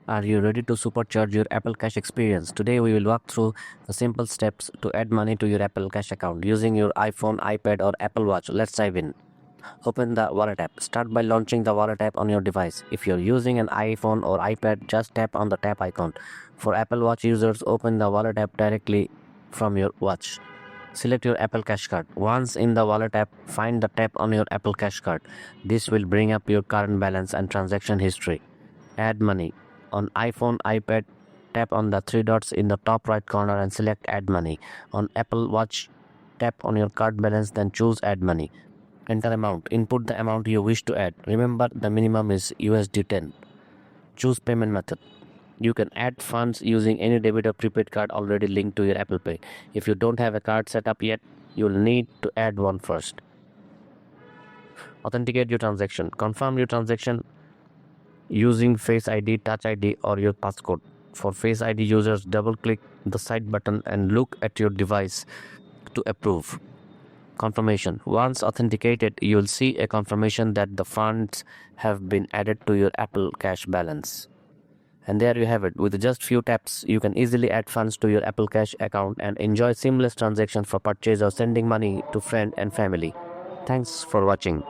Are you ready to supercharge your Apple Cash experience? Today we will walk through the simple steps to add money to your Apple Cash account using your iPhone, iPad or Apple Watch. Let's dive in. Open the Wallet app. Start by launching the Wallet app on your device. If you're using an iPhone or iPad, just tap on the tap icon. For Apple Watch users, open the Wallet app directly from your watch. Select your Apple Cash card. Once in the Wallet app, find the tap on your Apple Cash card. This will bring up your current balance and transaction history. Add money. On iPhone, iPad, tap on the three dots in the top right corner and select Add Money. On Apple Watch, tap on your card balance, then choose Add Money. Enter amount. Input the amount you wish to add. Remember, the minimum is USD 10. Choose payment method. You can add funds using any debit or prepaid card already linked to your Apple Pay. If you don't have a card set up yet, you'll need to add one first. Authenticate your transaction. Confirm your transaction using Face ID, Touch ID or your passcode. For Face ID users, double-click the side button and look at your device to approve. Confirmation. Once authenticated, you'll see a confirmation that the funds have been added to your Apple Cash balance. And there you have it. With just few taps, you can easily add funds to your Apple Cash account and enjoy seamless transactions for purchase or sending money to friends and family. Thanks for watching.